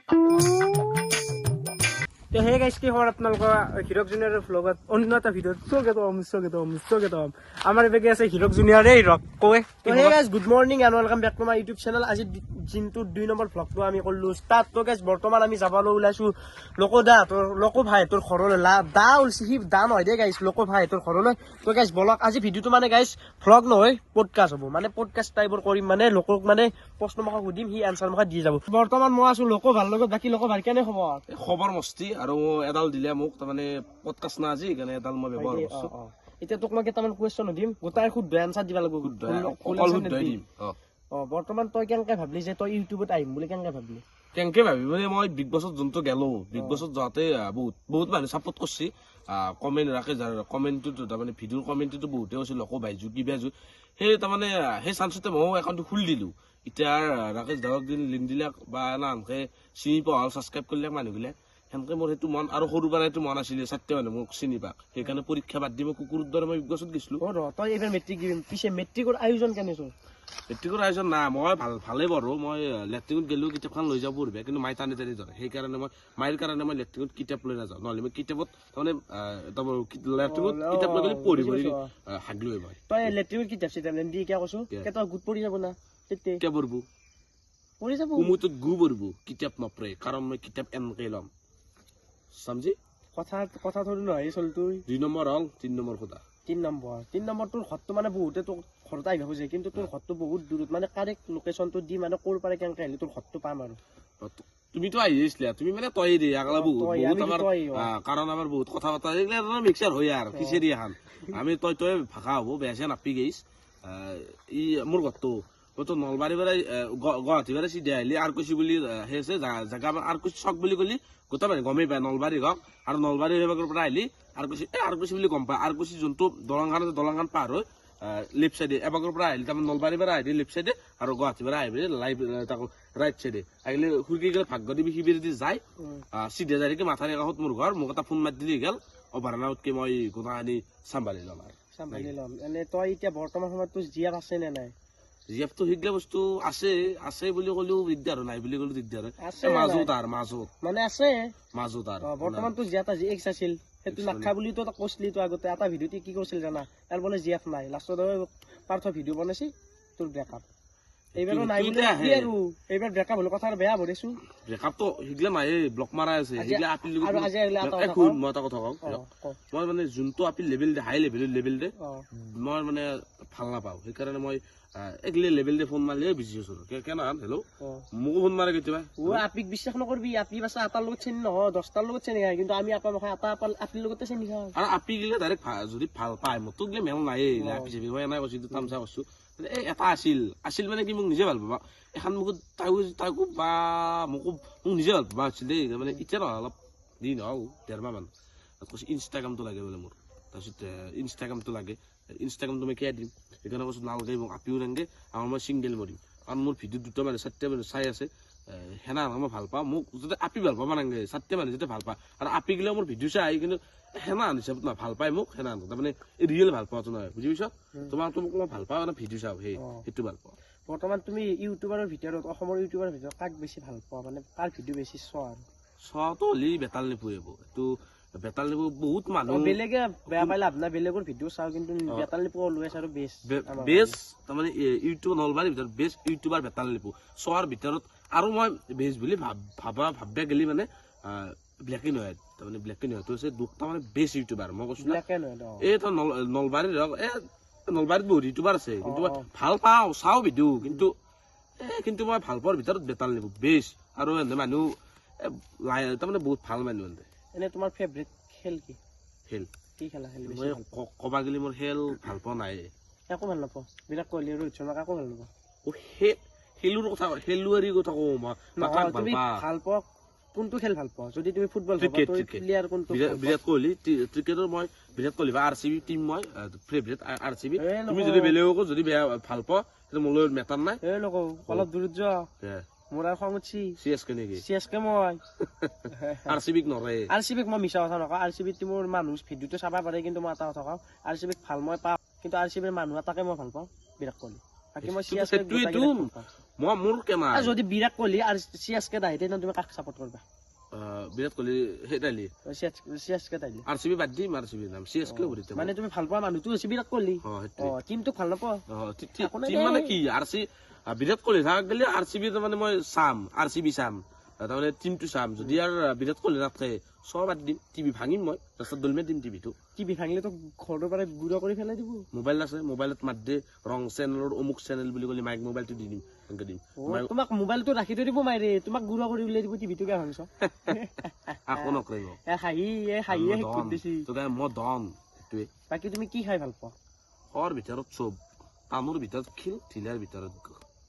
তো hey guys কি খবৰ আপোনালোকৰ হিৰক জুনিয়ৰৰ ভ্লগত অন্য এটা ভিডিঅ'ত স্বাগতম আমাৰ এবেগে আছে হিৰক জুনিয়ৰে হিৰক কয় তো hey guys good morning and welcome back to my YouTube channel আজি দিনটো 2 নম্বৰ ভ্লগটো আমি কৰিলো ষ্টাৰ্ট তো গাইজ বৰ্তমান আমি যাবলৈ ওলাইছো লোকো ভাই তোৰ ঘৰলৈ দা ওলছি সি দা নহয় দে গাইজ লোকো ভাই তোৰ ঘৰলৈ তো গাইজ বলক আজি ভিডিঅ'টো মানে গাইজ ভ্লগ নহয় পডকাষ্ট হ'ব মানে পডকাষ্ট টাইপৰ কৰিম মানে লোকক মানে প্ৰশ্ন মাখা সুধিম সি এনচাৰ মাখা দি যাব বৰ্তমান মই আছো লোকো ভাল লগত বাকী লোকো ভাল কেনে খবৰ মস্তি আৰু এডাল দিলে মোক তাৰমানে পডকাষ্ট না আজি কাৰণে এডাল মই ব্যৱহাৰ কৰিছো এতিয়া তোক মই কেইটামান কুৱেশ্যন সুধিম গোটাই শুদ্ধ এনচাৰ দিব লাগিব বৰ্তমান তই কেনেকে ভাবলি যে তই ইউটিউবত আহিম বুলি কেনেকে ভাবলি কেনেকে ভাবি মানে মই বিগ বছত যোনটো গেলো বিগ বছত যাওঁতে বহুত মানুহে ছাপোৰ্ট কৰিছে কমেণ্ট ৰাখে যাৰ কমেণ্টটো তাৰমানে ভিডিঅ'ৰ কমেণ্টটো বহুতে কৈছিল লকো ভাইজো কিবা জো সেই তাৰমানে সেই চান্সতে ময়ো একাউণ্টটো খুলি দিলো এতিয়া ৰাকেশ দাদক লিংক দিলাক বা আনকে চিনি পোৱা হ'ল ছাবস্ক্ৰাইব কৰিলাক মানুহবিলাক সেনেকে মোৰ সেইটো মন আৰু সৰু পৰা সেইটো মন আছিলে চাৰিটা মানুহ মোক চিনি পাক সেইকাৰণে পৰীক্ষা বাদ দি মই কুকুৰৰ দৰে মই বিগ বছত গৈছিলো তই এইবাৰ মেট্ৰিক দিম পিছে মেট্ৰিকৰ আয়োজন কেনেছো মেট্ৰিকৰ আয়োজন নাই মই ভালেই বাৰু মই লেট্ৰিনত গ'লো কিতাপখন লৈ যাব পঢ়িব কিন্তু মায়ে টানি ধৰে সেইকাৰণে মই মায়েৰ কাৰণে মই লেট্ৰিনত কিতাপ লৈ নাযাওঁ নহ'লে মই কিতাপত তাৰমানে লেট্ৰিনত কিতাপ লৈ গ'লে পঢ়ি হাগলো মই তই লেট্ৰিনত কিতাপ চিতাপ দি কিয় কৈছো কেইটা গোট পৰি যাব না কিয় পঢ়িব পৰি যাব কুমুটোত গু পঢ়িব কিতাপ নপঢ়ে কাৰণ মই কিতাপ এনেকে ল'ম समझी কথা ধৰি নহয় চল তুই 2 নম্বৰ হল 3 নম্বৰ খোদা 3 নম্বৰ তোৰ ঘৰটো মানে বহুতে তোক ঘৰত আহিব খোজে কিন্তু তোৰ ঘৰটো বহুত দূৰত মানে কাৰেক্ট লোকেশনটো দি মানে ক'ৰ পাৰে কেনেকে আহিলে তোৰ ঘৰটো পাম আৰু তুমি তো আহিছিলা তুমি মানে তই দি আগলা বহুত আমাৰ কাৰণ আমাৰ বহুত কথা বাতা এইগলা মিক্সাৰ হয় আৰ কিসেৰি এখন আমি তই ভাষা হবো বেছে নাপি গেইছ ই মোৰ ঘৰটো তো নলবাৰী পৰা গুৱাহাটী পৰা চিধা আহিলি আৰকুচি বুলি হেছে জাগা আৰকুচি চক বুলি কলি গোটা মানে গমেই পায় নলবাৰী হওক আৰু নলবাৰী বিভাগৰ পৰা আহিলি আৰকুচি বুলি গম পায় আৰকুচি যোনটো দলংখান পাৰ হৈ লেফ্ট চাইডে এবাগৰ পৰা আহিলি তাৰমানে নলবাৰীৰ পৰা আহিলি লেফ্ট চাইডে আৰু গুৱাহাটীৰ পৰা আহিবি তাকো ৰাইট চাইডে আহিলে শুই গেলে ভাগ্যদেৱী শিবিৰ দি যায় চিধা যাই থাকি মাথাৰ কাষত মোৰ ঘৰ মোক এটা ফোন মাৰি দিলি গেল অভাৰনাউতকে মই গোটাখিনি চম্ভালি ল'ম এনে তই এতিয়া বৰ্তমান সময়ত তোৰ জীয়াত আছে নে নাই জীয়াপটো সেইগিলা বস্তু আছে বুলি কলেও দিগদাৰ নাই বুলি কলেও দিগদাৰ মাজত মানে আছে মাজত বৰ্তমান তোৰ জীয়াত আজি এক্স আছিল সেইটো নাখা বুলি তো কৈছিলি তো আগতে এটা ভিডিঅ'তে কি কৈছিল জানা তাৰ বোলে জীয়াত নাই লাষ্টত পাৰ্থ ভিডিঅ' বনাইছি তোৰ ব্ৰেকআপ এইবাৰো নাই বুলি আৰু এইবাৰ ব্ৰেকআপ হলো কথা বেয়া ভৰিছো ব্ৰেকআপটো সেইগিলা নাই ব্লক মাৰা আছে সেইগিলা আপিল আৰু আজি মই এটা কথা কওঁ মই মানে যোনটো আপিল লেভেল দে হাই লেভেল দে মই মানে ভাল নাপাওঁ সেইকাৰণে মই এগলে লেভেল দে ফোন মাৰিলে বিজি আছো কেনা হেল্ল মোকো ফোন মাৰে কেতিয়াবা আপিক বিশ্বাস নকৰবি আপি বাছা আটাৰ লগত চেনি নহয় 10টাৰ লগত চেনি খায় কিন্তু আমি আপা আটা আপিৰ লগতে চেনি খাওঁ আৰু আপি গিলে ডাইৰেক্ট যদি ভাল পায় মোকতো গিলে মেল নাই আপি চাবি মই এনাই কৈছো তামচা কৈছো এটা আছিল মানে কি মোক নিজে ভাল পাবা এখন মোক তাইকো বা মোক নিজে ভাল পাবা আছিল দেই মানে এতিয়া নহয় অলপ দিন হও 1.5 মাহ মান কৈছে ইনষ্টাগ্ৰামটো লাগে বোলে মোৰ তাৰপিছত ইনষ্টাগ্ৰামটো লাগে ইনষ্টাগ্ৰামটো মই কিয় দিম সেইকাৰণে কৈছো নালাগে মোক আপিও নালাগে আৰু মই চিংগেল মৰিম কাৰণ মোৰ ভিডিঅ' 2টা মানে 4টা মানে চাই আছে সেনা মই ভাল পাওঁ মোক যাতে আপি ভাল পাব নালাগে 4টা মানে যাতে ভাল পায় আৰু আপি গিলেও মোৰ ভিডিঅ' চাই কিন্তু সেনা হিচাপত নহয় ভাল পায় মোক সেনা তাৰমানে ৰিয়েল ভাল পাওঁটো নহয় বুজি পাইছ তোমাক মোক মই ভাল পাওঁ মানে ভিডিঅ' চাওঁ সেইটো ভাল পাওঁ বৰ্তমান তুমি ইউটিউবাৰৰ ভিতৰত অসমৰ ইউটিউবাৰৰ ভিতৰত কাক বেছি ভাল পোৱা মানে কাৰ ভিডিঅ' বেছি চোৱা আৰু চোৱাটো হ'লে বেতাল নিপুৰিব এইটো বেতাল নিপু বহুত মানুহ বেলেগে বেয়া পাই লাভ নাই বেলেগৰ ভিডিঅ' চাওঁ কিন্তু বেতাল নিপু অলৱেজ আৰু বেষ্ট তাৰমানে ইউটিউব নলবাৰীৰ ভিতৰত বেষ্ট ইউটিউবাৰ বেতাল নিপু চোৱাৰ ভিতৰত আৰু মই বেষ্ট বুলি ভাবিয়া গেলি মানে ব্লেক এণ্ড হোৱাইট তাৰমানে ব্লেক এণ্ড হোৱাইট হৈছে দুটা মানে বেষ্ট ইউটিউবাৰ মই কৈছো এই তো নলবাৰীৰ হওক নলবাৰীত বহুত ইউটিউবাৰ আছে কিন্তু মই ভাল পাওঁ চাওঁ ভিডিঅ' কিন্তু মই ভাল পোৱাৰ ভিতৰত বেতাল নিপু বেষ্ট আৰু মানুহ তাৰমানে বহুত ভাল মানুহ এনে তোমাৰ ফেভৰেট খেল কি খেলা মই কবা গেলি মোৰ খেল ভাল পোৱা নাই একো ভাল নাপাওঁ বিৰাট কোহলি ৰোহিত শৰ্মা কাকো ভাল নাপাওঁ খেলুৱাৰীৰ কথা কওঁ মই তুমি ভাল পোৱা কোনটো খেল ভাল পোৱা যদি তুমি ফুটবল বিৰাট কোহলি ক্ৰিকেটৰ মই বিৰাট কোহলি বা RCB টিম মই ফেভৰেট RCB তুমি যদি বেলেগকো যদি বেয়া ভাল পোৱা সেইটো মোৰ লগত মেটাৰ নাই অলপ দূৰত যোৱা মোৰ আৰু খং উঠছি CSK মই RCBক নৰে RCBক মই মিছা কথা নকওঁ RCB টিমৰ মানুহ ভিডিঅ'টো চাব পাৰে কিন্তু মই এটা কথা কওঁ RCBক ভাল মই পাওঁ কিন্তু RCBৰ মানুহ এটাকে মই ভাল পাওঁ বিৰাট কোহলি বাকী মই CSK মোৰ কেনা যদি বিৰাট কোহলি আৰু চিএছকে আহে তেনে তুমি কাক সাপোৰ্ট কৰিবা বিৰাট কোহলি সেইটালি চিএছকে আহিলে আৰচিবি বাদ দিম আৰচিবি নাম চিএছকে ভৰিতে মানে তুমি ভাল পোৱা মানুহটো হৈছে বিৰাট কোহলি টিমটো ভাল নাপোৱা টিম মানে কি আৰচি বিৰাট কোহলি থাক গেলে আৰচিবি মানে মই চাম আৰচিবি চাম তাৰমানে টিমটো চাম যদি আৰু বিৰাট কোহলি নাথাকে চব বাদ দিম টিভি ভাঙিম মই তাৰপিছত দলমে দিম টিভি ভাঙিলেতো ঘৰটোৰ পৰা গুড়া কৰি পেলাই দিব মোবাইল আছে মোবাইলত মাত দে ৰং চেনেলৰ অমুক চেনেল বুলি ক'লে মাইক মোবাইলটো দি দিম এনেকে দিম তোমাক মোবাইলটো ৰাখি থৈ দিব মাইৰে তোমাক গুড়া কৰি উলিয়াই দিব টিভিটো কিয় ভাঙিছ আকৌ নকৰিব মই দন সেইটোৱে বাকী তুমি কি খাই ভাল পোৱা খোৱাৰ ভিতৰত চব তামোৰ ভিতৰত খিল ঢিলাৰ ভিতৰত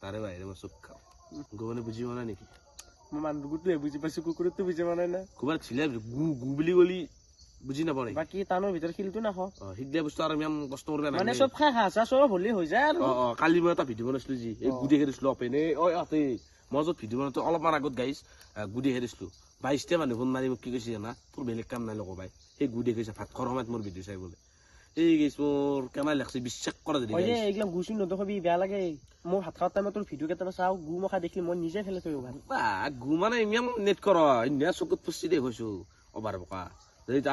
তাৰে বাহিৰে মই চব খাওঁ গোবনে বুজি পোৱা নাই নেকি মই মানুহটোৱে বুজি পাইছো কুকুৰটো বুজি পোৱা নাই না গোবৰ ঢিলাৰ গু বুলি ক'লি বুজি নাপাওঁ নেকি বাকী টানৰ ভিতৰত শিলটো নাখাওঁ সিগলা বস্তু আৰু ইমান কষ্ট কৰিব নালাগে মানে চব খাই হাঁচা চব হ'লে হৈ যায় আৰু কালি মই এটা ভিডিঅ' বনাইছিলো যি এই গুদি খেদিছিলো অপেন মই য'ত ভিডিঅ' বনাওঁতে অলপমান আগত গাইছ গুদি খেদিছিলো 22টা মানুহ ফোন মাৰি মোক কি কৈছে জানা তোৰ বেলেগ কাম নাই লগৰ ভাই সেই গুদি খাইছে ভাত খোৱাৰ সময়ত মোৰ ভিডিঅ' চাই বোলে এই গেছ মোৰ কেনে লাগছে বিশ্বাস কৰা যদি এইগিলা গুচি নদখাবি বেয়া লাগে মই ভাত খোৱাৰ টাইমত তোৰ ভিডিঅ' কেইটামান চাওঁ গু মখা দেখিলে মই নিজে ফেলে থৈ ভাল গু মানে ইমান নেট কৰ ইণ্ডিয়া চকুত পুষ্টি দে কৈছো অবাৰ বোকা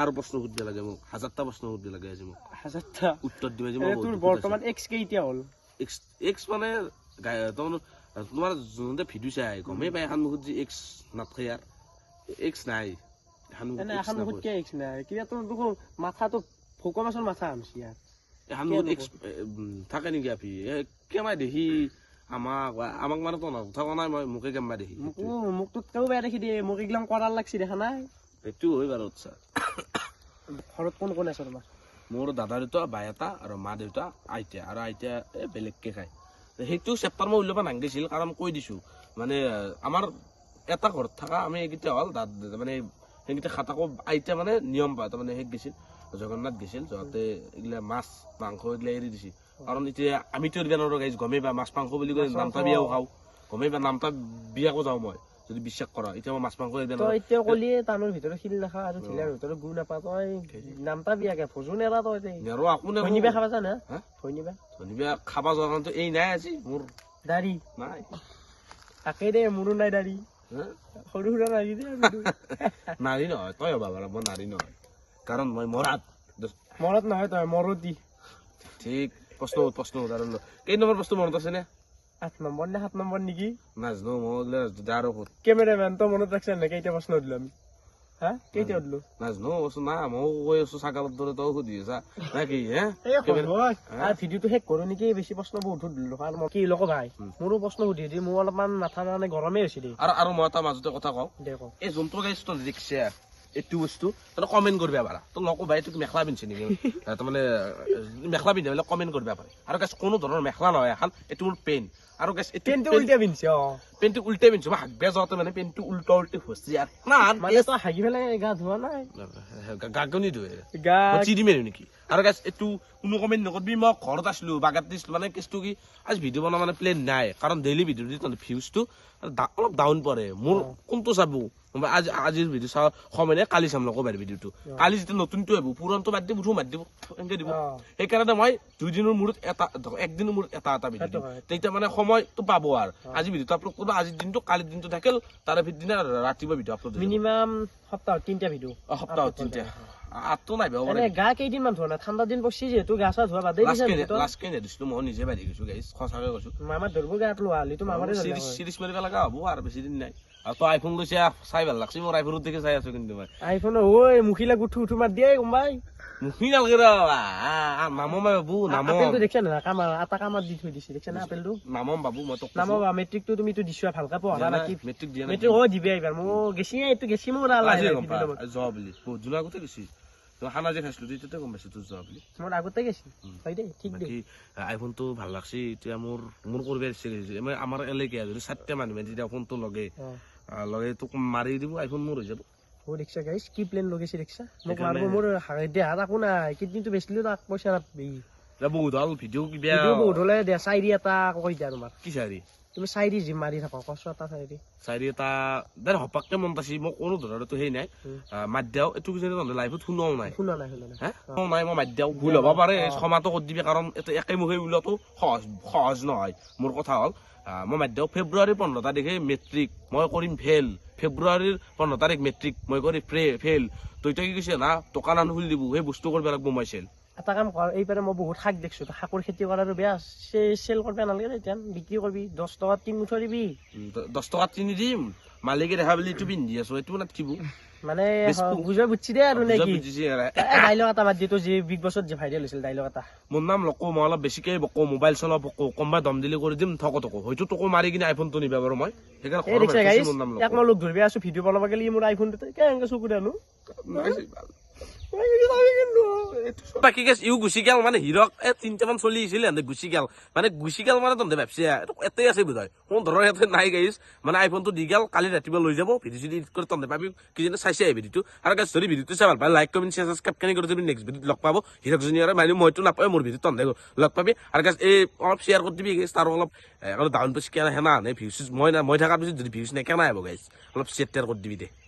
আৰু প্ৰশ্ন সুধিব লাগে মোক 1000টা প্ৰশ্ন সুধিব লাগে আজি মোক 1000টা উত্তৰ দিব তোৰ বৰ্তমান এক্স কেইটা হ'ল এক্স মানে তোমাৰ যোনতে ভিডিঅ' চাই গমেই পাই এখন মুখত যি এক্স নাথাকে ইয়াৰ এক্স নাই এখন মুখত কিয় এক্স নাই কিবা তোৰ দেখোন মাথাটো ভোকৰ মাছৰ মাথা আনছি ইয়াৰ এখন মুখত এক্স থাকে নেকি আপি কেমাই দেখি আমাক মানে তো নথকা নাই মই মোকে কেমবা দেখি মোক তোতকেও বেয়া দেখি দিয়ে মোক এইগিলাম কৰাৰ লাগছি দেখা নাই সেইটো হয় বাৰু আচ্ছা ঘৰত কোন কোন আছে তোমাৰ মোৰ দাদা দুটা বাই এটা আৰু মা দেউতা আইতা আৰু আইতা বেলেগকে খায় সেইটো চেপ্টাৰ মই উলিয়াব নাংগিছিল কাৰণ কৈ দিছো মানে আমাৰ এটা ঘৰত থকা আমি এইকেইটা হ'ল মানে সেইকেইটা খাতাকো আইতা মানে নিয়ম পায় তাৰমানে সেই গৈছিল জগন্নাথ গৈছিল যাওঁতে এইগিলা মাছ মাংস এইগিলা এৰি দিছিল কাৰণ এতিয়া আমিতো গাইছ গমেই পাই মাছ মাংস বুলি কৈ নামতা বিয়াও খাওঁ গমেই পাই নামতা বিয়াকো যাওঁ মই যদি বিশ্বাস কৰা এতিয়া মই মাছ মাংস এতিয়া কলি টানৰ ভিতৰত শিল নাখা আৰু ঢিলাৰ ভিতৰত গু নাপা তই নামতা বিয়াকে ভোজো নেৰা তই নেৰো আকো নেৰো ধনিবা খাবা জানা ধনিবা খাবা যোৱা কাৰণটো এই নাই আজি মোৰ দাড়ি নাই তাকেই দে মোৰো নাই দাড়ি সৰু সুৰা নাৰী দে নাৰী নহয় তই হবা পাৰা মই নাৰী নহয় কাৰণ মই মৰাত নহয় তই মৰতি ঠিক প্ৰশ্ন উদাহৰণ কেই নম্বৰ প্ৰশ্ন মনত আছে নে 8 নম্বৰ নে 7 নম্বৰ নেকি নাজানো মই আৰু কেমেৰামেন তই মনত ৰাখছা নে কেইটা প্ৰশ্ন দিলো আমি কেইটা দিলো নাজানো কৈছো না মই কৈ আছো ছাগালৰ দৰে তই সুধি আছা নাকি ভিডিঅ'টো শেষ কৰো নেকি বেছি প্ৰশ্ন বহুত দিলো কাৰণ মই কি লক ভাই মোৰো প্ৰশ্ন সুধি দি মোৰ অলপমান মাথা মানে গৰমেই হৈছে দেই আৰু মই এটা মাজতে কথা কওঁ এই যোনটো গাইছ তই দেখিছে এইটো বস্তু তই কমেণ্ট কৰিব পাৰা তই লকো ভাই তোক মেখেলা পিন্ধিছে নেকি তাৰমানে মেখেলা পিন্ধি পেলাই কমেণ্ট কৰিব পাৰে আৰু গাইছ কোনো ধৰণৰ মেখেলা নহয় এখন এইটো মোৰ পেণ্ট আৰু গাইছ পেণ্টটো উল্টা পিন্ধিছে পেণ্টটো উল্টাই পিন্ধিছো মই হাগবে যাওঁতে মানে পেণ্টটো উল্টা হৈছে আৰু তই হাগি পেলাই গা ধোৱা নাই গাগনি ধুৱে চিৰি মেৰো নেকি আৰু গাইছ এইটো কোনো কমেণ্ট নকৰিবি মই ঘৰত আছিলো বাগাত দিছিলো মানে কেছটো কি আজি ভিডিঅ' বনোৱা মানে প্লেন নাই কাৰণ ডেইলি ভিডিঅ' দি ভিউজটো অলপ ডাউন পৰে মোৰ কোনটো চাবো আজিৰ ভিডিঅ' চাওঁ সময় কালি চাম লগৰ ভিডিঅ'টো কালি যেতিয়া নতুনটো আহিব পুৰণটো বাদ দিব মাত দিব এনেকে দিব সেইকাৰণে মই 2 দিনৰ মূৰত এটা একদিনৰ মূৰত এটা ভিডিঅ' দিম তেতিয়া মানে সময়টো পাব আৰু আজি ভিডিঅ'টো আপলোড কৰিব আজিৰ দিনটো কালিৰ দিনটো থাকিল তাৰে পিছদিনা ৰাতিপুৱা ভিডিঅ' আপলোড মিনিমাম সপ্তাহত 3টা ভিডিঅ' সপ্তাহত 3টা আতো নাই গা কেইদিনমান ধোৱা নাই ঠাণ্ডা দিন পৰছি যিহেতু গা চা ধোৱা বাদেই লাষ্ট কেনে দিছিলো মই নিজে বাঢ়ি গৈছো গাইছ সঁচাকে কৈছো মামাৰ ধৰব গাত লোৱা লিটো মামাৰে চিৰিজ মাৰিব লগা হ'ব আৰু বেছি দিন নাই আৰু তই আইফোন লৈছে চাই ভাল লাগছে মোৰ আইফোনত দেখি চাই আছো কিন্তু মই আইফোন মুখিলা উঠু মাত দিয়ে গমাই মুখি নালাগে নামম বাবু আপেলটো দেখিছা না কামাৰ আটা কামাৰ দি থৈ দিছে দেখিছা না আপেলটো নামম বাবু মই তোক নামম মেট্ৰিকটো তুমি তো দিছা ভালকে পঢ়া নাকি মেট্ৰিক দিয়া মেট্ৰিক দিবে এইবাৰ মই গেছি এইটো গেছি মোৰ যোৱা বুলি বহুত দিনৰ আগতে গেছি তই খানা যে খাইছিলো তেতিয়াতে গম পাইছো তোৰ যোৱা বুলি মোৰ আগতে গেছি হয় দেই ঠিক দেই আইফোনটো ভাল লাগছে এতিয়া মোৰ কৰিব ইচ্ছা গৈছে আমাৰ এলেকে যদি 4টা মানুহ যেতিয়া ফোনটো লগে তোক মাৰি দিব আইফোন মোৰ হৈ যাব রিক্সা গাইস কি প্লেন লগেছি রিক্সা মোক মারব মোর হাড়ে হাত আকো নাই কিডনিটো বেচলিও তাক পয়সা নাপবি বহুত হল ভিডিও কি বেয়া ভিডিও বহুত হলে দে চাইরি এটা কই দিয়া তোমার কি চাইরি তুমি চাইৰি জিম মাৰি থাকা কষ্ট এটা চাইৰি চাইৰি এটা দেৰ হপাককে মন পাইছি মই কোনো ধৰণৰতো সেই নাই মাধ্যাও এইটো কিজানি তহঁতে লাইফত শুনোৱাও নাই শুনা নাই হে নাই মই মাধ্যাও ভুল হ'ব পাৰে ক্ষমাটো কৰি দিবি কাৰণ এইটো একে মুখে ওলোৱাটো সহজ নহয় মোৰ কথা হ'ল মই মাধ্যাও ফেব্ৰুৱাৰীৰ 15 তাৰিখে মেট্ৰিক মই কৰিম ফেইল ফেব্ৰুৱাৰীৰ 15 তাৰিখ মেট্ৰিক মই কৰি ফেইল তই কি কৈছে না দোকান আন খুলি দিব সেই বস্তু কৰিব লাগিব মই চেল এটা কাম কৰ এইবাৰে মই বহুত শাক দেখিছো শাকৰ খেতি কৰাৰো বেয়া চেল কৰিব নালাগে এতিয়া বিক্ৰী কৰিবি 10 টকাত 3 মুঠি দিবি 10 টকাত কিনি দিম মালিকে দেখা বুলি এইটো পিন্ধি আছো এইটো নাথাকিব মানে বুজি দে আৰু নেকি ডাইলগ এটা মাত দিটো যি বিগ বছত যে ভাইৰেল হৈছিল ডাইলগ এটা মোৰ নাম লকো মই অলপ বেছিকে বকো মোবাইল চলাব বকো কোনোবাই দম দিলি কৰি দিম থকো হয়তো তোকো মাৰি কিনে আইফোনটো নিবা বাৰু মই সেইকাৰণে এক মই লোক ধৰিব আছো ভিডিঅ' বনাব গেলি মোৰ আইফোনটো কেনেকে চকু আনো বাকী গেছ ইউ গুচি গেল মানে হিৰক 3টামান চলি আহিছিল এনে গুচি গেল মানে তহঁতে ভাবছি এতে আছে বোধহয় কোন ধৰণৰ ইয়াতে নাই গাইছ মানে আইফোনটো দি গেল কালি ৰাতিপুৱা লৈ যাব ভিডিঅ' চিডিঅ' এডিট কৰি তহঁতে পাবি কিজানি চাইছে এই ভিডিঅ'টো আৰু গাইছ যদি ভিডিঅ'টো চাই ভাল পাই লাইক কমেণ্ট শ্বেয়াৰ ছাবস্ক্ৰাইব কেনে কৰি দিবি নেক্সট ভিডিঅ'ত লগ পাব হিৰক জুনিয়ৰে মানে মইতো নাপায় মোৰ ভিডিঅ'ত তহঁতে লগ পাবি আৰু গাইছ এই অলপ শ্বেয়াৰ কৰি দিবি গাইছ তাৰ অলপ ডাউন পেজ কেনে হেনা আনে ভিউজ মই থকা পিছত যদি ভিউজ নাই কেনে আহিব গাইছ অলপ শ্বেয়াৰ কৰি দিবি দে